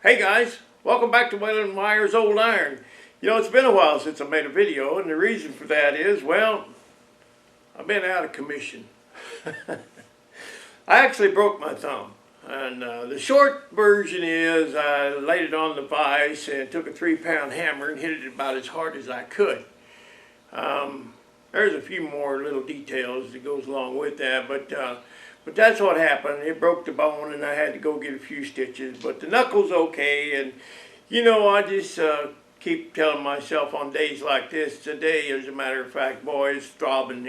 Hey guys, welcome back to Whalen Myers Old Iron. You know, it's been a while since I made a video, and the reason for that is, well, I've been out of commission. I actually broke my thumb, and the short version is I laid it on the vise and took a 3-pound hammer and hit it about as hard as I could. There's a few more little details that goes along with that, but that's what happened. It broke the bone and I had to go get a few stitches, but the knuckle's okay. And you know, I just keep telling myself on days like this, today as a matter of fact, boy, it's throbbing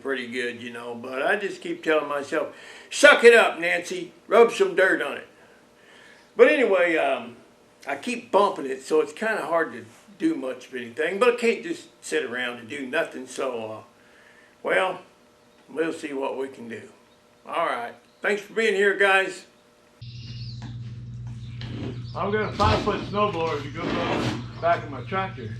pretty good, you know, but I just keep telling myself, suck it up, Nancy, rub some dirt on it. But anyway, I keep bumping it, so it's kind of hard to do much of anything, but I can't just sit around and do nothing, so well, we'll see what we can do. All right, thanks for being here, guys. I've got a 5-foot snowblower that goes on the back of my tractor,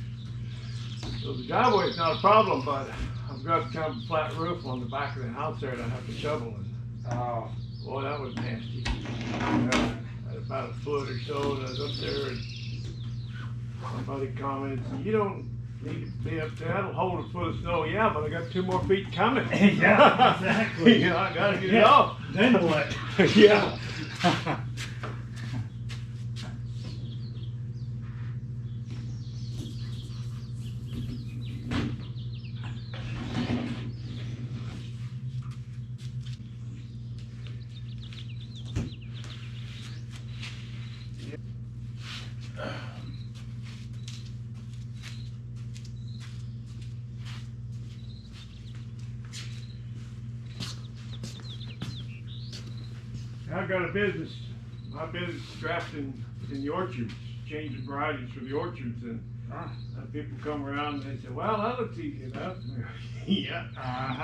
so the driveway is not a problem, but I've got kind of a flat roof on the back of the house there that I have to shovel in. Oh, boy, that was nasty. At about a foot or so, and I was up there and somebody commented, you don't need to be up there, that'll hold a foot of snow. Yeah, but I got 2 more feet coming. Yeah, exactly. You know, I gotta get it off. Then what? Yeah. I've got a business. My business is drafting in the orchards, changing varieties for the orchards, and people come around and they say, well, that looks easy enough. Yeah,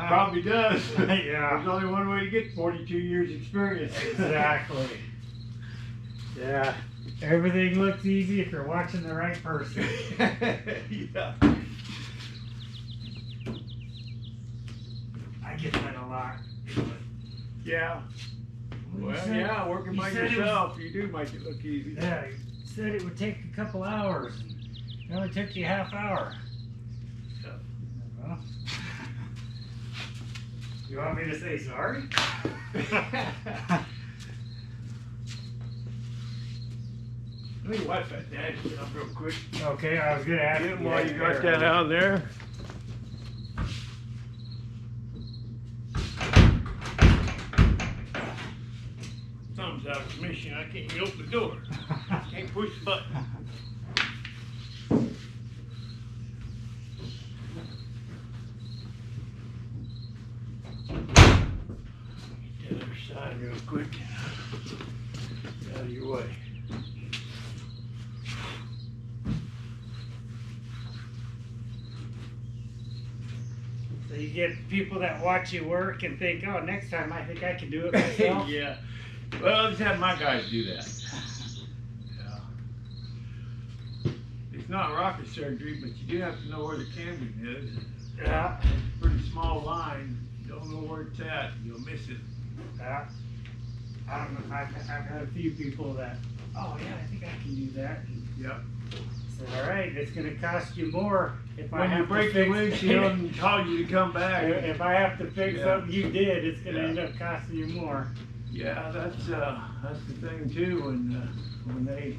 probably does. Yeah. There's only one way to get 42 years experience. Exactly. Yeah. Everything looks easy if you're watching the right person. Yeah. I get that a lot. Yeah. Well, yeah, working by yourself, you do make it look easy. Yeah, you said it would take a couple hours. It only took you half hour. Yeah. Well, you want me to say sorry? Let me wipe that down real quick. Okay, I was going to ask you while you got that out there. Thumb's out of commission. I can't even open the door. Can't push the button. Get the other side real quick. Get out of your way. So you get people that watch you work and think, oh, next time I think I can do it myself. Yeah. Well, I just have my guys do that. Yeah. It's not rocket surgery, but you do have to know where the camera is. Yeah. It's a pretty small line. You don't know where it's at, you'll miss it. Yeah. I don't know. I've had a few people that, oh yeah, I think I can do that. Yep. I said, all right, it's going to cost you more if I When you have break to the fix windshield and call you to come back. If I have to fix something you did, it's going to Yeah. end up costing you more. Yeah, that's the thing too. When they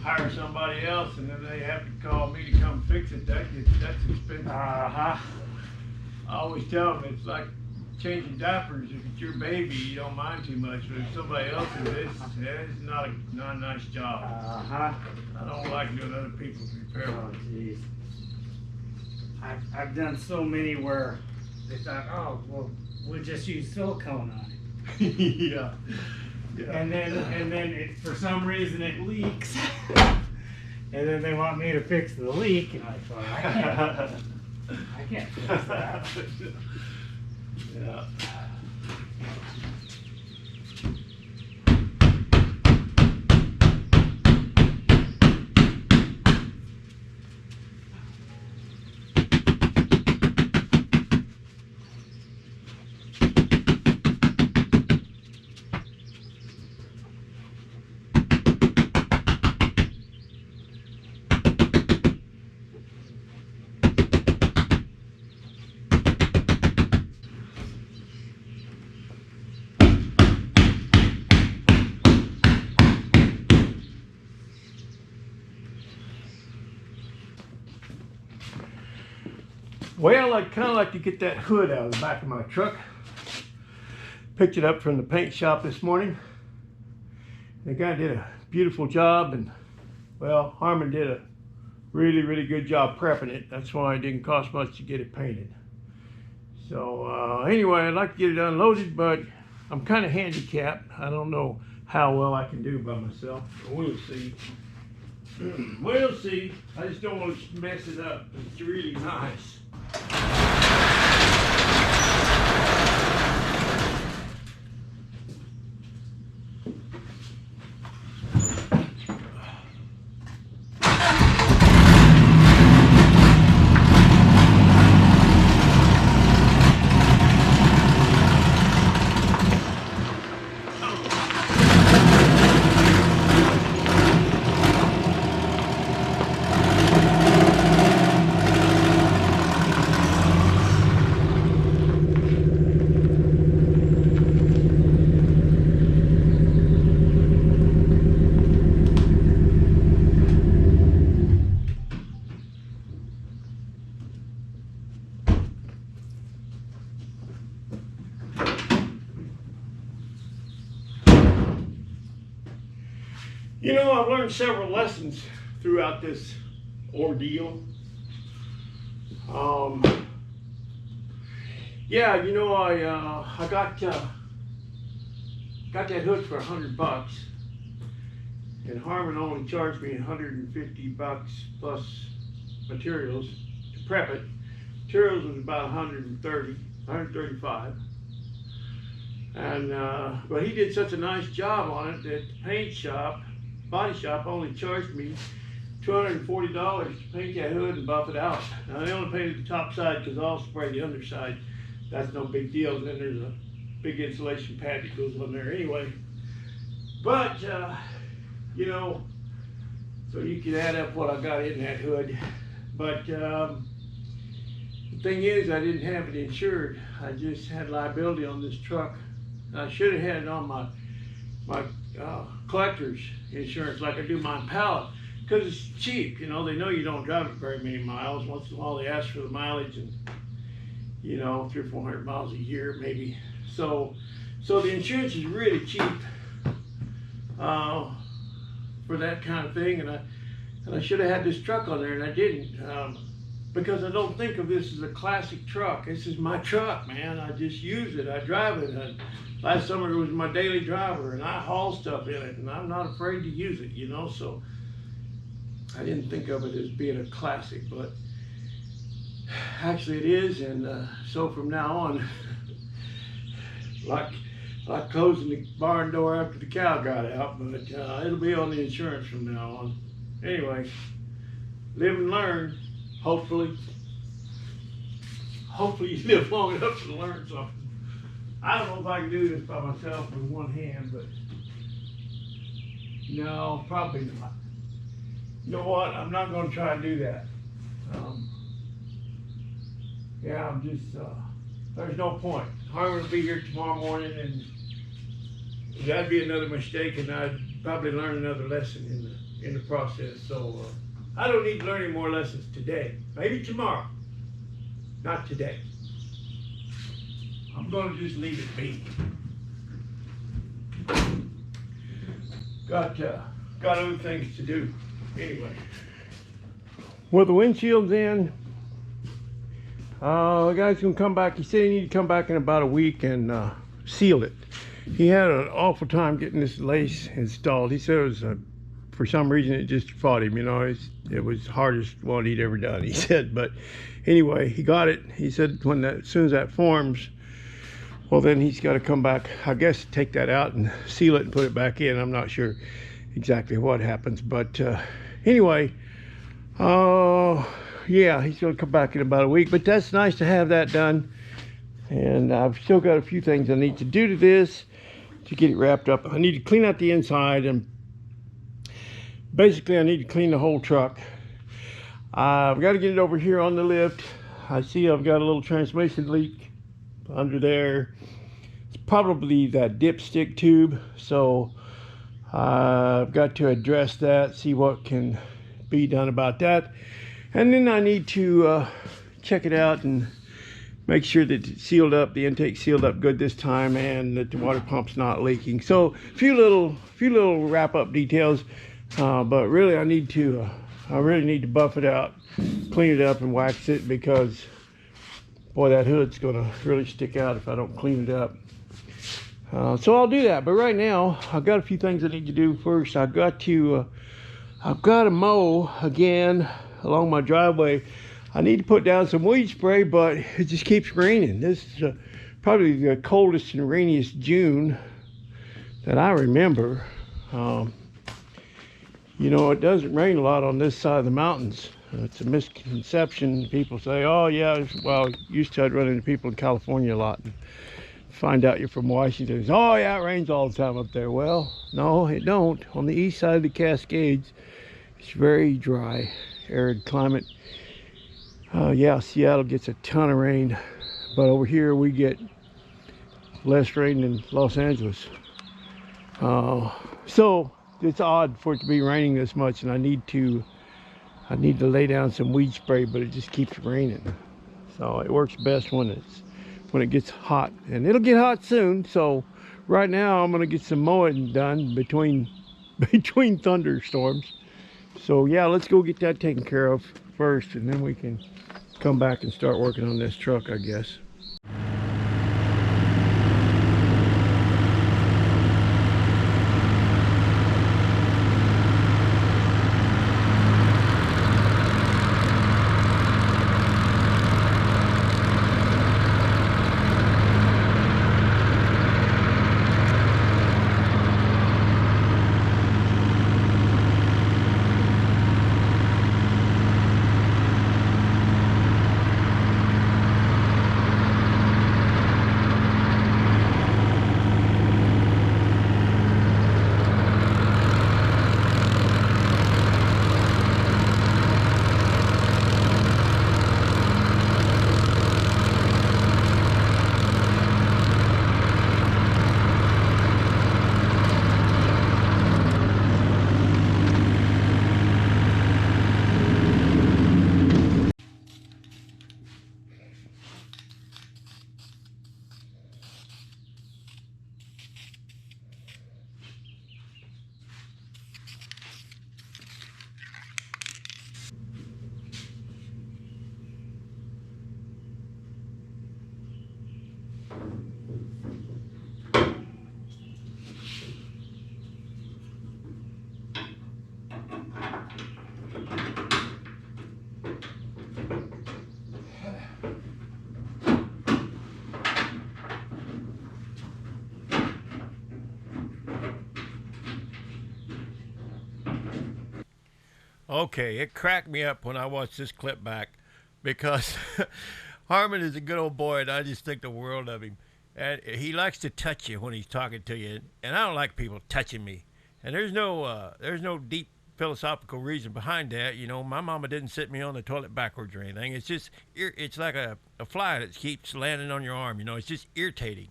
hire somebody else and then they have to call me to come fix it, that's expensive. Uh-huh. I always tell them it's like changing diapers. If it's your baby, you don't mind too much, but if somebody else's, it's not a nice job. Uh-huh. I don't like doing other people's repair Oh, work. jeez. I've done so many where they thought, oh, well, we'll just use silicone on it. Yeah. Yeah. And then for some reason it leaks. And then they want me to fix the leak, and I thought, I can't fix that. Yeah. Well, I'd kind of like to get that hood out of the back of my truck. Picked it up from the paint shop this morning. The guy did a beautiful job, and well, Harmon did a really good job prepping it. That's why it didn't cost much to get it painted. So anyway, I'd like to get it unloaded, but I'm kind of handicapped. I don't know how well I can do by myself. We'll see. We'll see. I just don't want to mess it up. It's really nice. You know, I've learned several lessons throughout this ordeal. Yeah, you know, I got that hood for $100, and Harmon only charged me $150 plus materials to prep it. Materials was about 135. And but he did such a nice job on it that the paint shop, body shop, only charged me $240 to paint that hood and buff it out. Now they only painted the top side because I'll spray the underside. That's no big deal. And then there's a big insulation pad that goes on there anyway. But you know, so you can add up what I got in that hood. But the thing is, I didn't have it insured. I just had liability on this truck. I should have had it on my collector's insurance like I do my pallet, because it's cheap. You know, they know you don't drive it very many miles. Once in a while they ask for the mileage, and you know, 300 or 400 miles a year maybe. So the insurance is really cheap for that kind of thing, and I should have had this truck on there, and I didn't, because I don't think of this as a classic truck. This is my truck, man. I just use it. I drive it. Last summer it was my daily driver, and I haul stuff in it, and I'm not afraid to use it, you know. So I didn't think of it as being a classic, but actually it is. And so from now on, like closing the barn door after the cow got out, but it'll be on the insurance from now on. Anyway, live and learn. Hopefully you live long enough to learn something. I don't know if I can do this by myself with one hand, but no, probably not. You know what? I'm not going to try and do that. Yeah, I'm just, there's no point. Harmon will be here tomorrow morning, and that'd be another mistake, and I'd probably learn another lesson in the process. So I don't need to learn any more lessons today. Maybe tomorrow. Not today. I'm going to just leave it be. Got other things to do. Anyway. Well, the windshield's in. The guy's going to come back. He said he needed to come back in about a week and seal it. He had an awful time getting this lace installed. He said it was, for some reason, it just fought him. You know, it was the hardest one he'd ever done, he said. But anyway, he got it. He said as soon as that forms, well, then he's got to come back, I guess, take that out and seal it and put it back in. I'm not sure exactly what happens. But anyway, yeah, he's going to come back in about a week. But that's nice to have that done. And I've still got a few things I need to do to this to get it wrapped up. I need to clean out the inside, and basically I need to clean the whole truck. I've got to get it over here on the lift. I see I've got a little transmission leak under there. It's probably that dipstick tube, so I've got to address that, see what can be done about that. And then I need to check it out and make sure that it's sealed up, the intake sealed up good this time, and that the water pump's not leaking. So a few little wrap up details, but really I really need to buff it out, clean it up and wax it, because boy, that hood's gonna really stick out if I don't clean it up. So I'll do that, but right now I've got a few things I need to do. First, I've got to mow again along my driveway. I need to put down some weed spray, but it just keeps raining. This is probably the coldest and rainiest June that I remember. You know, it doesn't rain a lot on this side of the mountains. It's a misconception. People say, oh yeah, well, used to I'd run into people in California a lot and find out you're from Washington. Oh yeah, it rains all the time up there. Well, no, it don't. On the east side of the Cascades, it's very dry, arid climate. Yeah, Seattle gets a ton of rain, but over here we get less rain than Los Angeles. So it's odd for it to be raining this much, and I need to lay down some weed spray, but it just keeps raining. So it works best when it gets hot, and it'll get hot soon. So right now I'm gonna get some mowing done between thunderstorms. So yeah, let's go get that taken care of first, and then we can come back and start working on this truck, I guess. Okay, it cracked me up when I watched this clip back, because Harmon is a good old boy, and I just think the world of him. And he likes to touch you when he's talking to you, and I don't like people touching me. And there's no deep philosophical reason behind that. You know, my mama didn't sit me on the toilet backwards or anything. It's just, it's like a fly that keeps landing on your arm. You know, it's just irritating.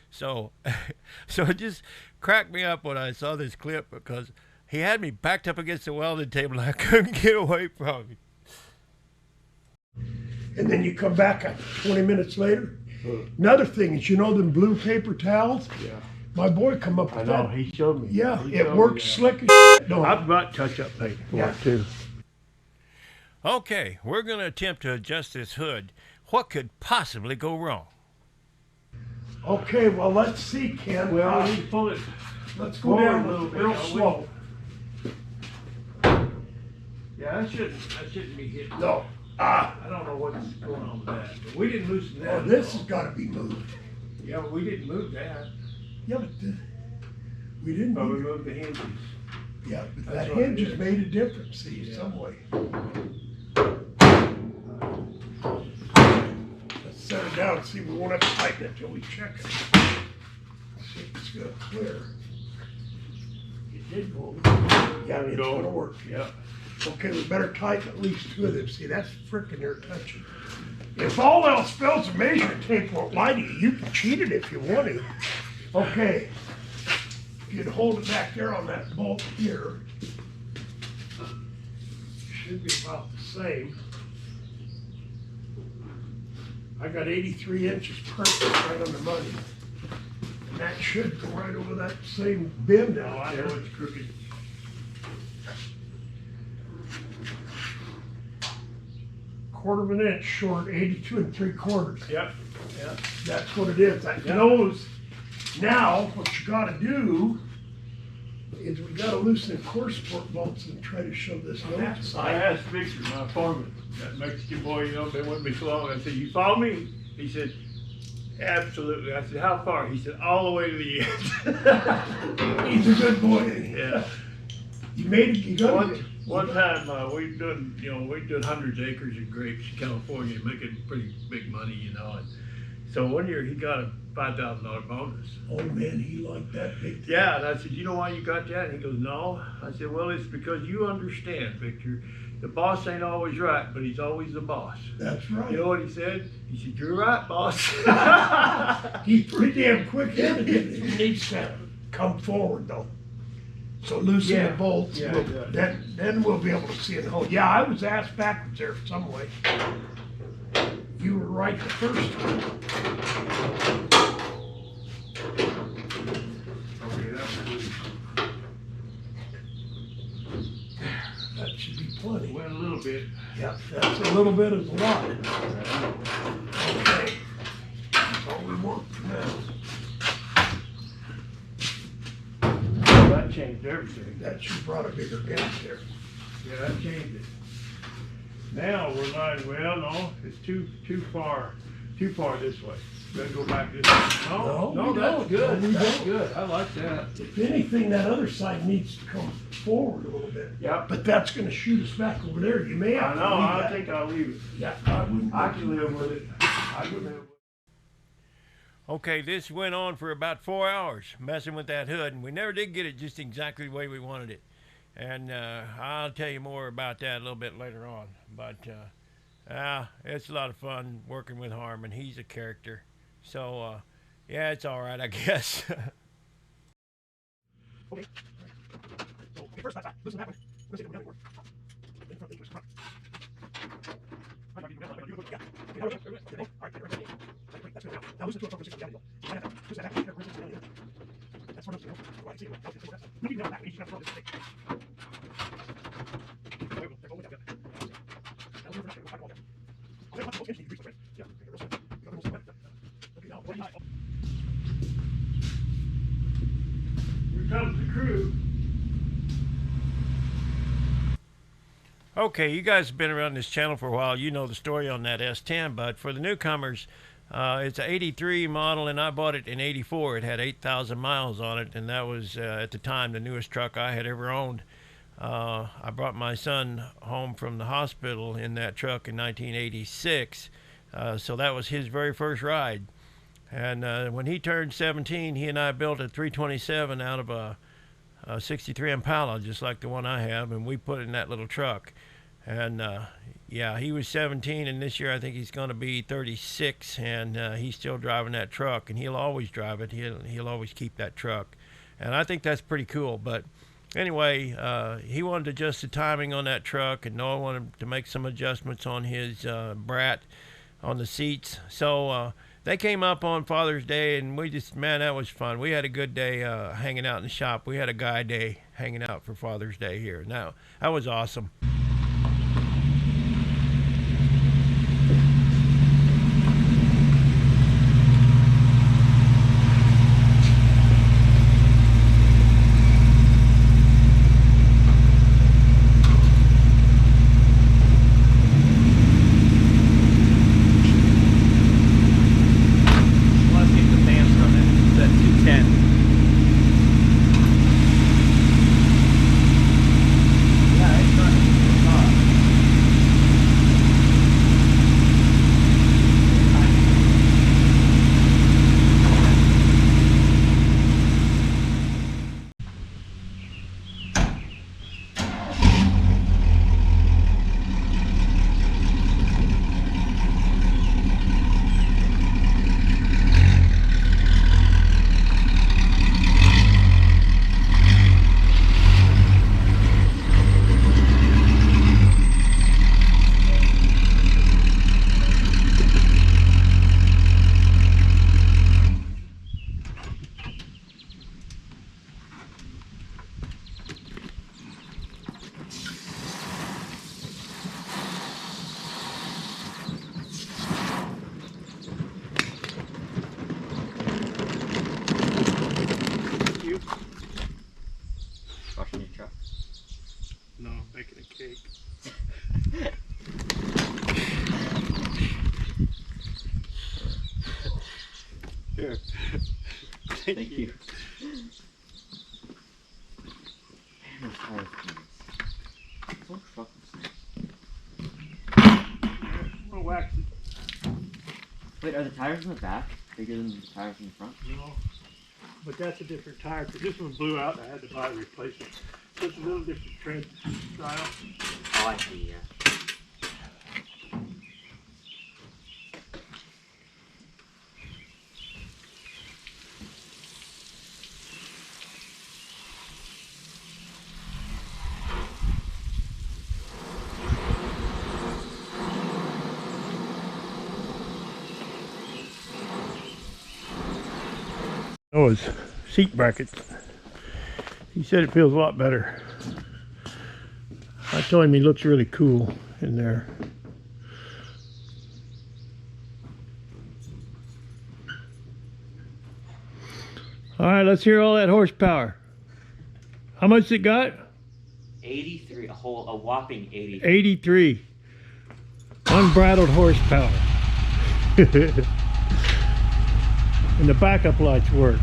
So, so it just cracked me up when I saw this clip, because he had me backed up against the welding table and I couldn't get away from him. And then you come back 20 minutes later. Another thing is, you know them blue paper towels? Yeah. My boy come up I with know, that. he showed me. Yeah, He it showed works me slick as shit. No, I've got touch-up paint for it too. Okay, we're going to attempt to adjust this hood. What could possibly go wrong? okay, well, let's see, Ken. Well, we need to pull it. Let's go down a little bit, real slow. Yeah, that shouldn't be hitting. No. I don't know what's going on with that, but we didn't loosen that. Oh, this has got to be moved. Yeah, but we didn't move that. Yeah, but we didn't But we move. moved the hinges. Yeah, but That's that what hinge it has is. made a difference, see, Yeah. some way. Let's set it down and see, we won't have to tighten it till we check it. See if it's gonna clear. It did move. Yeah, it's gonna work. Yeah. Okay, we better tighten at least two of them. See, that's frickin' near touching. If all else fails, the measuring tape won't lie to you. You can cheat it if you want to. Okay. If you'd hold it back there on that bolt here. Should be about the same. I got 83 inches perfect right on the money. And that should go right over that same bend Oh, out I there. know it's crooked. Quarter of an inch short, 82 3/4. Yep, yep. That's what it is. That Yeah. nose. Now, what you gotta do is we gotta loosen the core support bolts and try to shove this nose I aside. asked Victor, my foreman, that Mexican boy, you know, been with me so long. I said, "You follow me?" He said, "Absolutely." I said, "How far?" He said, "All the way to the end." He's a good boy. Yeah. You made it, you got it. One time, we did hundreds of acres of grapes in California, making pretty big money, you know. And so one year he got a $5,000 bonus. Oh man, he liked that big. Yeah, and I said, "You know why you got that?" And he goes, "No." I said, "Well, it's because you understand, Victor. The boss ain't always right, but he's always the boss." That's right. You know what he said? He said, "You're right, boss." He's pretty damn quick-headed. He needs to come forward though. So loosen Yeah. the bolts. Yeah, We'll- yeah. Then we'll be able to see it hold. Yeah, I was ass backwards there some way. You were right the first time. Okay, that's good. That should be plenty. Went a little bit. Yep, that's a little bit of a lot. Okay. That's all we want for now. That changed everything. That should brought a bigger gap there. Yeah, that changed it. Now we're not, well, no, it's too far this way. Gotta go back this way. No, No, we that's don't. good, No, we that's don't. good, I like that. If anything, that other side needs to come forward a little bit. Yep. But that's gonna shoot us back over there. You may I have to know, leave I that. think I'll leave it. Yeah, I wouldn't. I can live with it. I can live with it. Okay, this went on for about 4 hours messing with that hood, and we never did get it just exactly the way we wanted it. And I'll tell you more about that a little bit later on. But it's a lot of fun working with Harmon. He's a character. So, yeah, it's all right, I guess. Okay. So, okay, first that's listen that way. Let's see if we got any more. In front, lead, front. Yeah. Okay, now listen. Okay, all right, right, right. That's good now. Now listen to it from the down. Find that. Listen to that. That's what I'm saying. Go ahead, see it. Okay, so that's. We need to know that. We just have to throw this thing. There we go. There we go. Now listen for that. Go back all there. Okay, watch the motion. Increase the rate. Yeah. Okay, real slow. You got the motion. Okay, now, what do you Here comes the crew. Okay, you guys have been around this channel for a while. You know the story on that S10, but for the newcomers, it's an 83 model, and I bought it in 84. It had 8,000 miles on it, and that was, at the time, the newest truck I had ever owned. I brought my son home from the hospital in that truck in 1986, so that was his very first ride. And when he turned 17, he and I built a 327 out of a 63 Impala, just like the one I have, and we put it in that little truck. And yeah, he was 17, and this year I think he's going to be 36, and he's still driving that truck, and he'll always drive it. He'll always keep that truck, and I think that's pretty cool. But anyway, he wanted to adjust the timing on that truck, and Noah wanted to make some adjustments on his Brat on the seats. So they came up on Father's Day, and we just, man, that was fun. We had a good day hanging out in the shop. We had a guy day hanging out for Father's Day here. Now, that was awesome. Let's get the fans running. That 210. Yeah, it's running. truck? No, making a cake. Sure. Thank you. Man, those tires are nice. This whole truck looks nice. I'm gonna wax it. Wait, are the tires in the back bigger than the tires in the front? No, but that's a different tire, because this one blew out and I had to buy a replacement. So it's a little different tread style. Oh, I see, yeah. Oh, his seat brackets. He said it feels a lot better. I told him he looks really cool in there. All right, let's hear all that horsepower. How much it got? 83, a whopping 83. 83. Unbridled horsepower. And the backup lights work.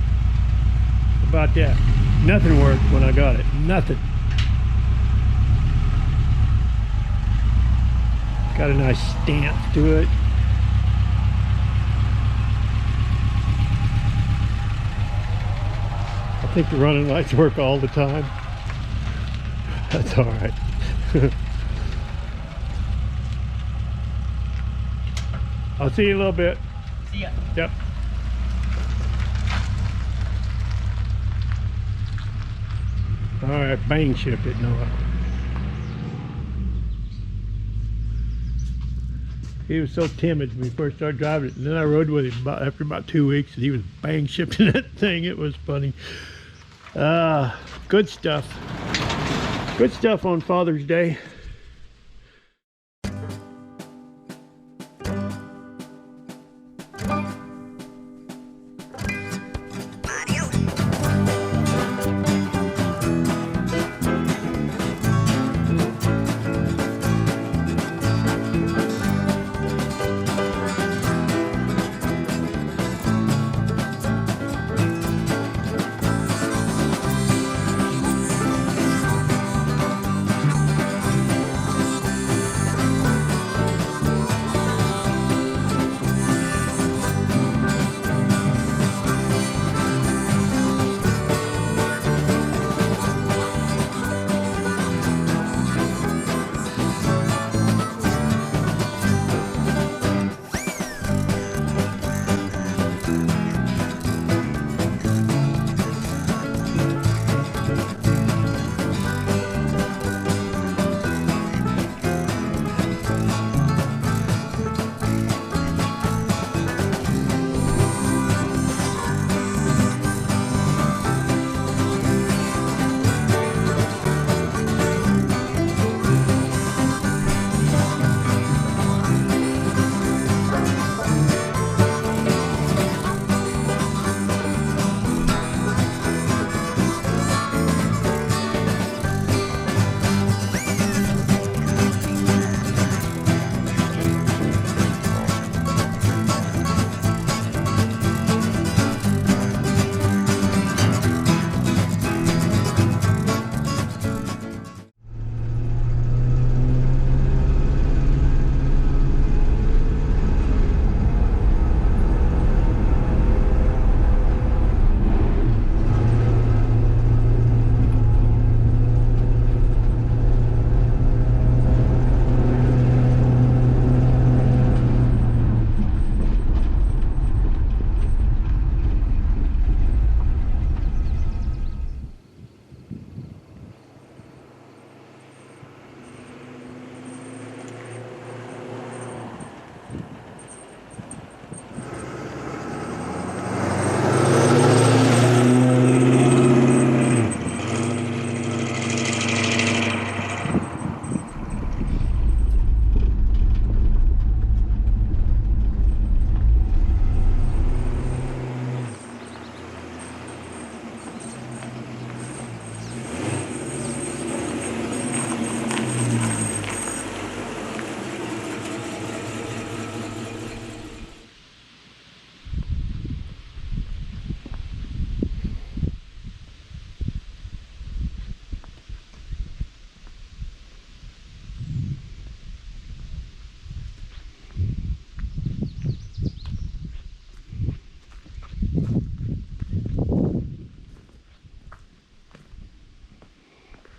About that. Nothing worked when I got it. Nothing. Got a nice stance to it. I think the running lights work all the time. That's all right. I'll see you in a little bit. See ya. Yep. All right, bang shipped it, Noah. He was so timid when we first started driving it, and then I rode with him after about 2 weeks, and he was bang shifting that thing. It was funny. Good stuff. Good stuff on Father's Day.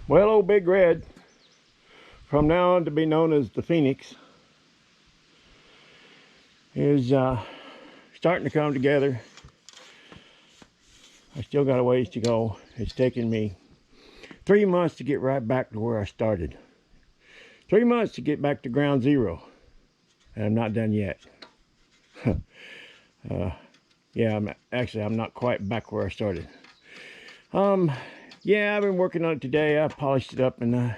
Well, old Big Red, from now on to be known as the Phoenix, is starting to come together. I still got a ways to go. It's taken me 3 months to get right back to where I started. 3 months to get back to ground zero. And I'm not done yet. Yeah, I'm not quite back where I started. Yeah, I've been working on it today. I polished it up, and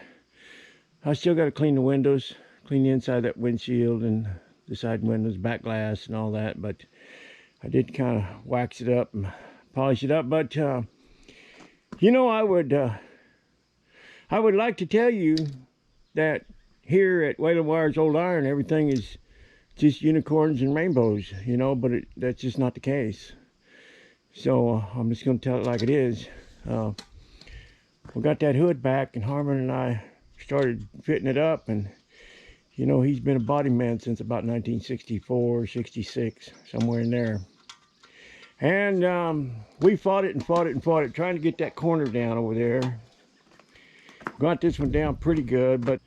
I still got to clean the windows, clean the inside of that windshield and the side windows, back glass and all that. But I did kind of wax it up and polish it up. But you know, I would like to tell you that here at Whalen Wires Old Iron, everything is just unicorns and rainbows, you know, but that's just not the case. So I'm just going to tell it like it is. We got that hood back, and Harmon and I started fitting it up, and you know, he's been a body man since about 1964, 66, somewhere in there. And we fought it and fought it and fought it, trying to get that corner down over there. Got this one down pretty good, but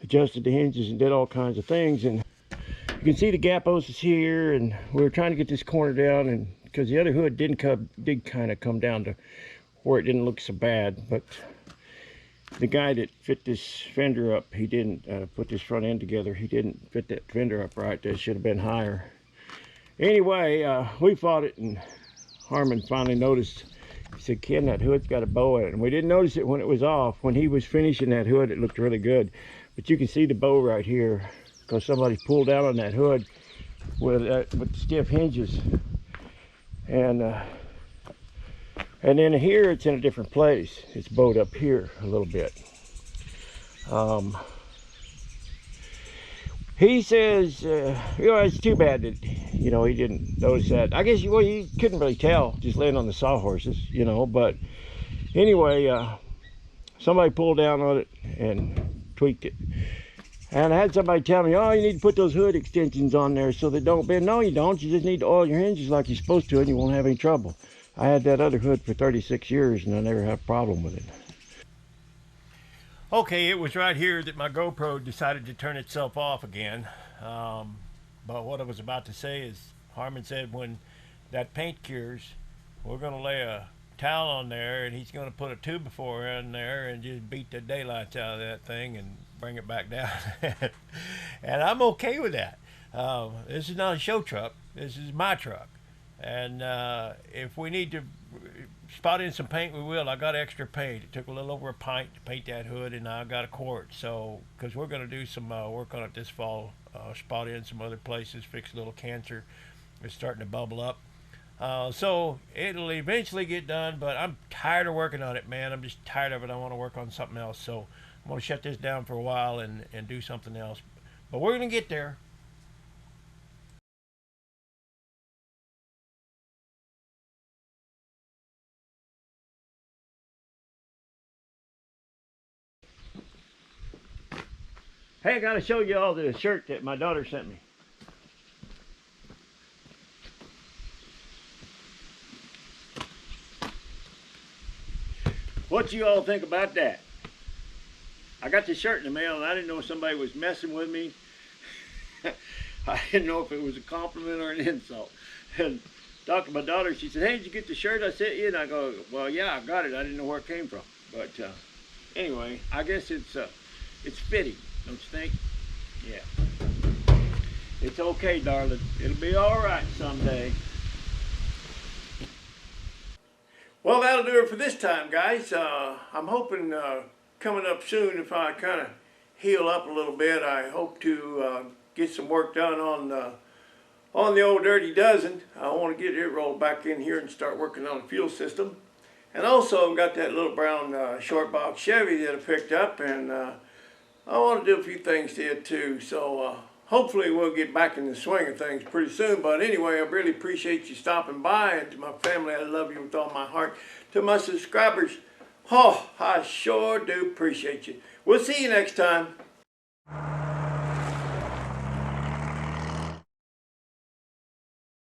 adjusted the hinges and did all kinds of things. And you can see the gap post is here, and we were trying to get this corner down, and because the other hood did kind of come down to where it didn't look so bad. But the guy that fit this fender up, he didn't put this front end together. He didn't fit that fender up right. That should have been higher. Anyway, we fought it, and Harmon finally noticed. He said, "Ken, that hood's got a bow in it." And we didn't notice it when it was off. When he was finishing that hood, it looked really good. But you can see the bow right here, because somebody pulled down on that hood with stiff hinges. And then here it's in a different place. It's bowed up here a little bit. He says, you know, it's too bad that, you know, he didn't notice that. I guess, well, you couldn't really tell just laying on the sawhorses, you know. But anyway, somebody pulled down on it and tweaked it. And I had somebody tell me, "Oh, you need to put those hood extensions on there so they don't bend." No, you don't. You just need to oil your hinges like you're supposed to, and you won't have any trouble. I had that other hood for 36 years, and I never had a problem with it. Okay, it was right here that my GoPro decided to turn itself off again. But what I was about to say is, Harmon said when that paint cures, we're going to lay a towel on there, and he's going to put a 2x4 in there and just beat the daylights out of that thing and bring it back down. And I'm okay with that. This is not a show truck. This is my truck. And if we need to spot in some paint, we will. I got extra paint. It took a little over a pint to paint that hood, and I got a quart. So, because we're going to do some work on it this fall, spot in some other places, fix a little cancer. It's starting to bubble up. So it'll eventually get done, but I'm tired of working on it, man. I'm just tired of it. I want to work on something else. So I'm going to shut this down for a while and do something else. But we're going to get there. Hey, I got to show you all the shirt that my daughter sent me. What you all think about that? I got this shirt in the mail, and I didn't know if somebody was messing with me. I didn't know if it was a compliment or an insult. And talked to my daughter, she said, "Hey, did you get the shirt I sent you?" And I go, "Well, yeah, I got it. I didn't know where it came from." But anyway, I guess it's fitting, don't you think? Yeah. It's okay, darling. It'll be all right someday. Well, that'll do it for this time, guys. I'm hoping coming up soon, if I kind of heal up a little bit, I hope to get some work done on the old Dirty Dozen. I want to get it rolled back in here and start working on the fuel system. And also, I've got that little brown short box Chevy that I picked up, and I want to do a few things to it too. So hopefully we'll get back in the swing of things pretty soon. But anyway, I really appreciate you stopping by. And to my family, I love you with all my heart. To my subscribers, oh, I sure do appreciate you. We'll see you next time.